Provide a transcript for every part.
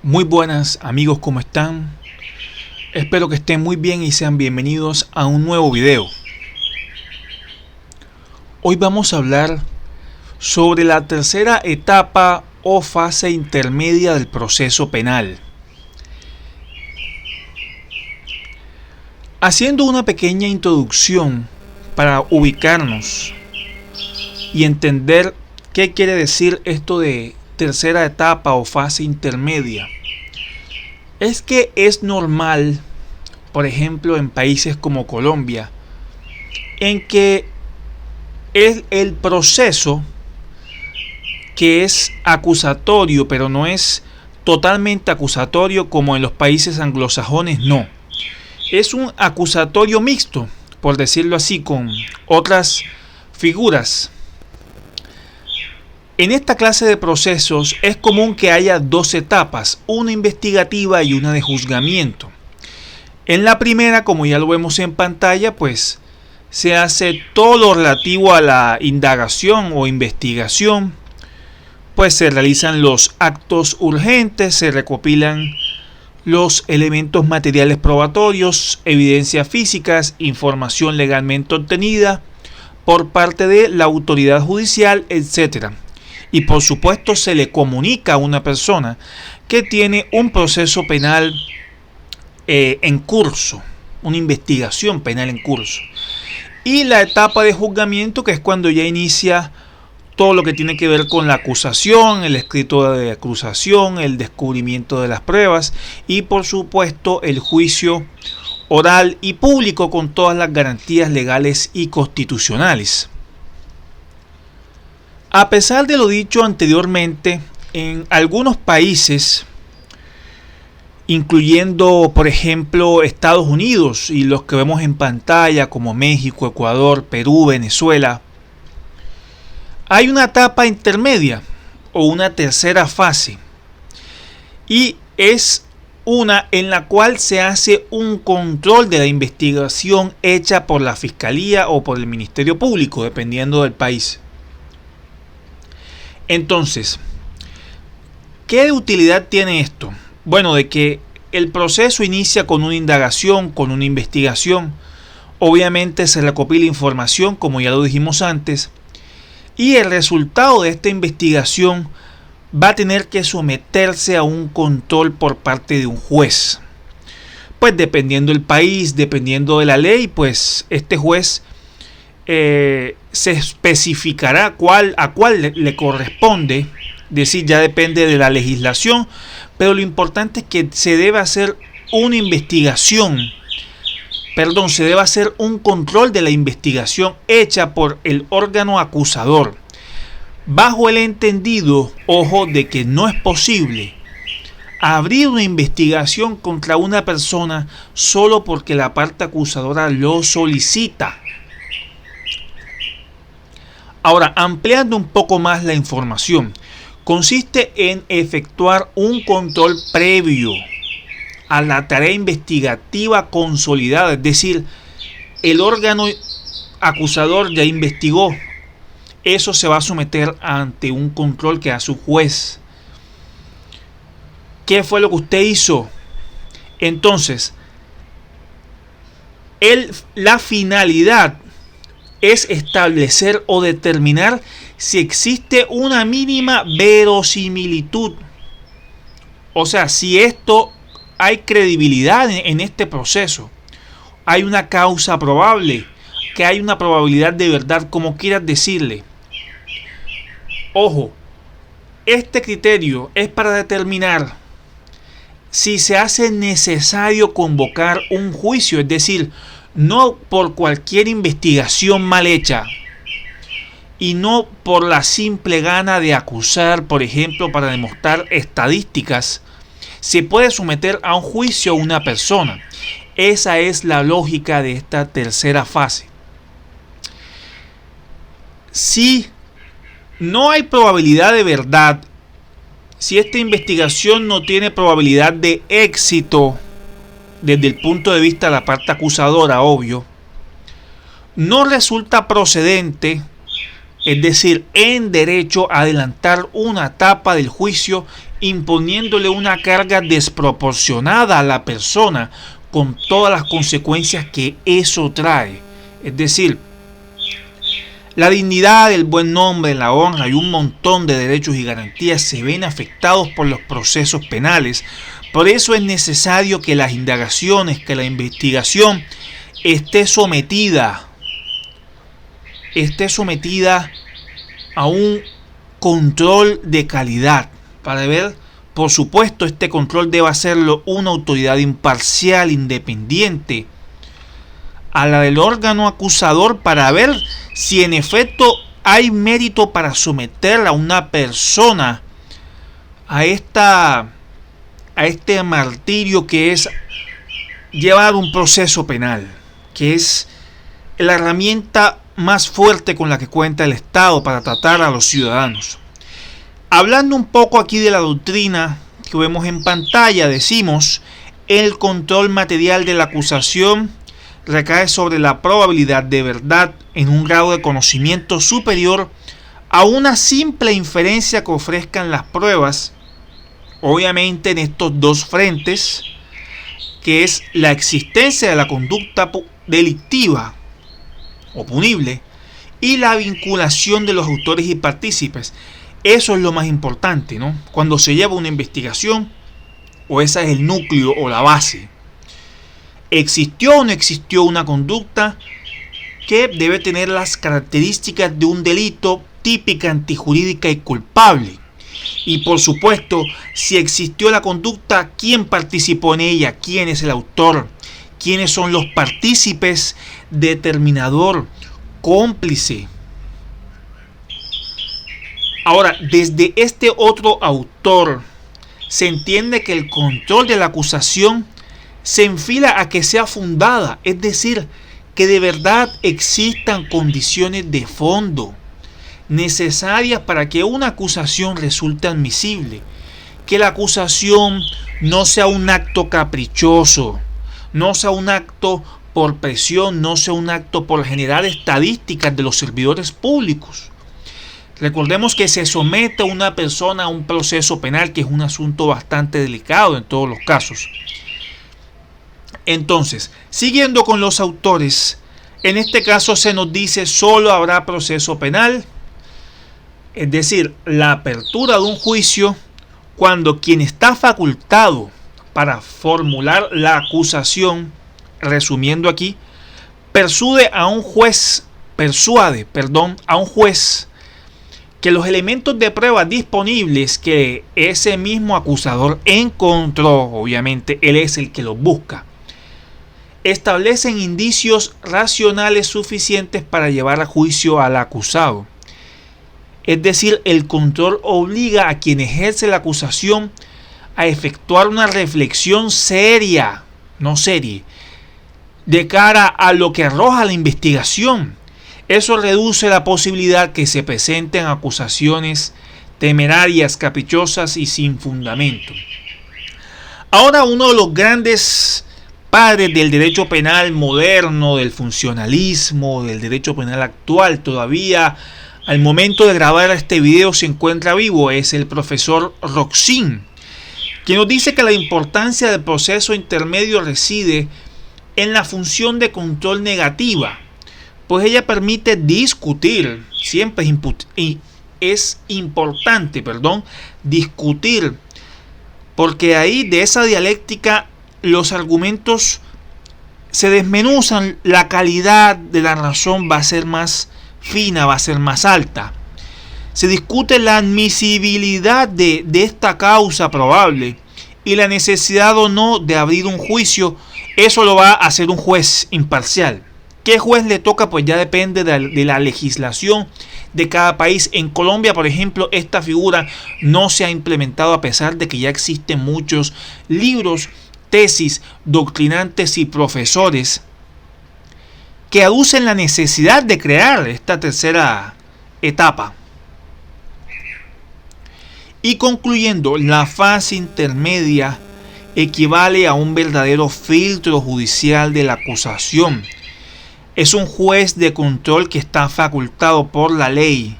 Muy buenas amigos, ¿cómo están? Espero que estén muy bien y sean bienvenidos a un nuevo video. Hoy vamos a hablar sobre la tercera etapa o fase intermedia del proceso penal. Haciendo una pequeña introducción para ubicarnos y entender qué quiere decir esto de tercera etapa o fase intermedia. Es que es normal, por ejemplo, en países como Colombia, en que es el proceso que es acusatorio, pero no es totalmente acusatorio como en los países anglosajones, no. Es un acusatorio mixto, por decirlo así, con otras figuras. En esta clase de procesos es común que haya dos etapas, una investigativa y una de juzgamiento. En la primera, como ya lo vemos en pantalla, pues se hace todo lo relativo a la indagación o investigación, pues se realizan los actos urgentes, se recopilan los elementos materiales probatorios, evidencias físicas, información legalmente obtenida por parte de la autoridad judicial, etc. Y por supuesto se le comunica a una persona que tiene un proceso penal en curso, una investigación penal en curso. Y la etapa de juzgamiento, que es cuando ya inicia todo lo que tiene que ver con la acusación, el escrito de acusación, el descubrimiento de las pruebas y por supuesto el juicio oral y público con todas las garantías legales y constitucionales. A pesar de lo dicho anteriormente, en algunos países, incluyendo por ejemplo Estados Unidos y los que vemos en pantalla como México, Ecuador, Perú, Venezuela, hay una etapa intermedia o una tercera fase y es una en la cual se hace un control de la investigación hecha por la Fiscalía o por el Ministerio Público, dependiendo del país. Entonces, ¿qué utilidad tiene esto? Bueno, de que el proceso inicia con una indagación, con una investigación. Obviamente se recopila información, como ya lo dijimos antes, y el resultado de esta investigación va a tener que someterse a un control por parte de un juez. Pues dependiendo del país, dependiendo de la ley, pues este juez se especificará a cuál le corresponde, es decir, ya depende de la legislación, pero lo importante es que se debe hacer una investigación, se debe hacer un control de la investigación hecha por el órgano acusador, bajo el entendido, ojo, de que no es posible abrir una investigación contra una persona solo porque la parte acusadora lo solicita. Ahora, ampliando un poco más la información, consiste en efectuar un control previo a la tarea investigativa consolidada, es decir, el órgano acusador ya investigó, eso se va a someter ante un control que hace un juez. ¿Qué fue lo que usted hizo? Entonces, la finalidad es establecer o determinar si existe una mínima verosimilitud. O sea, si esto hay credibilidad en este proceso, hay una causa probable, que hay una probabilidad de verdad, como quieras decirle. Ojo, este criterio es para determinar si se hace necesario convocar un juicio, es decir, no por cualquier investigación mal hecha y no por la simple gana de acusar, por ejemplo, para demostrar estadísticas, se puede someter a un juicio a una persona. Esa es la lógica de esta tercera fase. Si no hay probabilidad de verdad, si esta investigación no tiene probabilidad de éxito desde el punto de vista de la parte acusadora, obvio, no resulta procedente, es decir, en derecho, adelantar una etapa del juicio imponiéndole una carga desproporcionada a la persona con todas las consecuencias que eso trae. Es decir, la dignidad, el buen nombre, la honra y un montón de derechos y garantías se ven afectados por los procesos penales. Por eso es necesario que las indagaciones, que la investigación esté sometida a un control de calidad. Para ver, por supuesto, este control debe hacerlo una autoridad imparcial, independiente a la del órgano acusador, para ver si en efecto hay mérito para someter a una persona a este martirio que es llevar un proceso penal, que es la herramienta más fuerte con la que cuenta el Estado para tratar a los ciudadanos. Hablando un poco aquí de la doctrina que vemos en pantalla, decimos: el control material de la acusación recae sobre la probabilidad de verdad en un grado de conocimiento superior a una simple inferencia que ofrezcan las pruebas, obviamente en estos dos frentes, que es la existencia de la conducta delictiva o punible y la vinculación de los autores y partícipes. Eso es lo más importante, ¿no? Cuando se lleva una investigación, o ese es el núcleo o la base. ¿Existió o no existió una conducta que debe tener las características de un delito típica, antijurídica y culpable? Y por supuesto, si existió la conducta, ¿quién participó en ella? ¿Quién es el autor? ¿Quiénes son los partícipes? Determinador, cómplice. Ahora, desde este otro autor, se entiende que el control de la acusación se enfila a que sea fundada, es decir, que de verdad existan condiciones de fondo necesarias para que una acusación resulte admisible, que la acusación no sea un acto caprichoso, no sea un acto por presión, no sea un acto por generar estadísticas de los servidores públicos. Recordemos que se somete a una persona a un proceso penal, que es un asunto bastante delicado en todos los casos. Entonces, siguiendo con los autores, en este caso se nos dice solo habrá proceso penal, es decir, la apertura de un juicio cuando quien está facultado para formular la acusación, resumiendo aquí, persuade a un juez que los elementos de prueba disponibles que ese mismo acusador encontró, obviamente él es el que los busca, establecen indicios racionales suficientes para llevar a juicio al acusado. Es decir, el control obliga a quien ejerce la acusación a efectuar una reflexión seria, de cara a lo que arroja la investigación. Eso reduce la posibilidad que se presenten acusaciones temerarias, caprichosas y sin fundamento. Ahora, uno de los grandes padres del derecho penal moderno, del funcionalismo, del derecho penal actual, todavía al momento de grabar este video se encuentra vivo, es el profesor Roxin, quien nos dice que la importancia del proceso intermedio reside en la función de control negativa, pues ella permite discutir, siempre es importante discutir, porque ahí de esa dialéctica los argumentos se desmenuzan, la calidad de la razón va a ser más fina, va a ser más alta. Se discute la admisibilidad de esta causa probable y la necesidad o no de abrir un juicio. Eso lo va a hacer un juez imparcial. ¿Qué juez le toca? Pues ya depende de la legislación de cada país. En Colombia, por ejemplo, esta figura no se ha implementado a pesar de que ya existen muchos libros, tesis, doctrinantes y profesores que aducen la necesidad de crear esta tercera etapa. Y concluyendo, la fase intermedia equivale a un verdadero filtro judicial de la acusación. Es un juez de control que está facultado por la ley,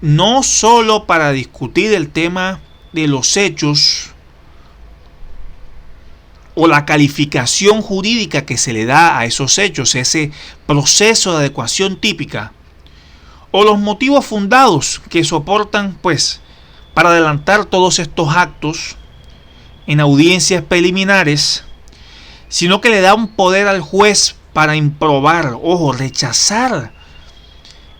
no solo para discutir el tema de los hechos o la calificación jurídica que se le da a esos hechos, ese proceso de adecuación típica, o los motivos fundados que soportan, pues, para adelantar todos estos actos en audiencias preliminares, sino que le da un poder al juez para improbar, ojo, rechazar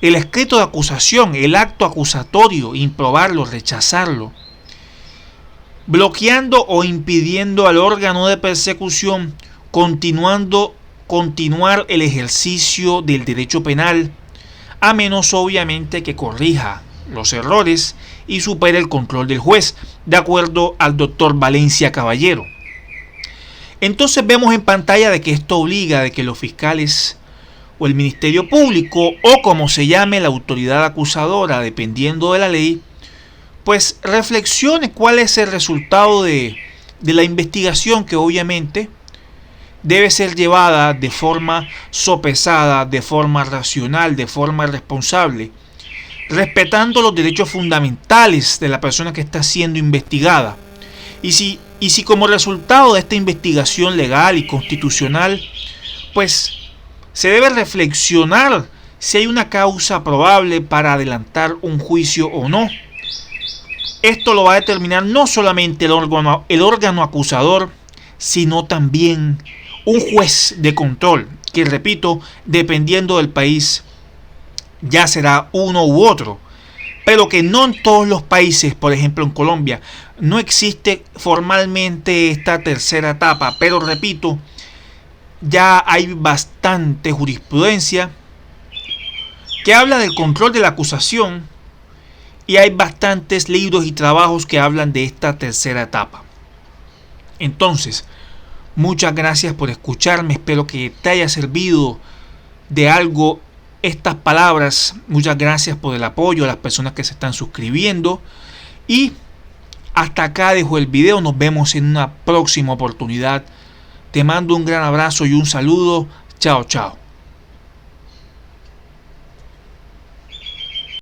el escrito de acusación, el acto acusatorio, improbarlo, rechazarlo, bloqueando o impidiendo al órgano de persecución continuar el ejercicio del derecho penal, a menos obviamente que corrija los errores y supere el control del juez, de acuerdo al doctor Valencia Caballero. Entonces vemos en pantalla de que esto obliga de que los fiscales o el Ministerio Público, o como se llame la autoridad acusadora, dependiendo de la ley, pues reflexione cuál es el resultado de la investigación, que obviamente debe ser llevada de forma sopesada, de forma racional, de forma responsable, respetando los derechos fundamentales de la persona que está siendo investigada. Y si como resultado de esta investigación legal y constitucional, pues se debe reflexionar si hay una causa probable para adelantar un juicio o no. Esto lo va a determinar no solamente el órgano acusador, sino también un juez de control, que repito, dependiendo del país, ya será uno u otro, pero que no en todos los países. Por ejemplo, en Colombia no existe formalmente esta tercera etapa, pero repito, ya hay bastante jurisprudencia que habla del control de la acusación, y hay bastantes libros y trabajos que hablan de esta tercera etapa. Entonces, muchas gracias por escucharme, espero que te haya servido de algo estas palabras. Muchas gracias por el apoyo a las personas que se están suscribiendo, y hasta acá dejo el video. Nos vemos en una próxima oportunidad. Te mando un gran abrazo y un saludo. Chao, chao.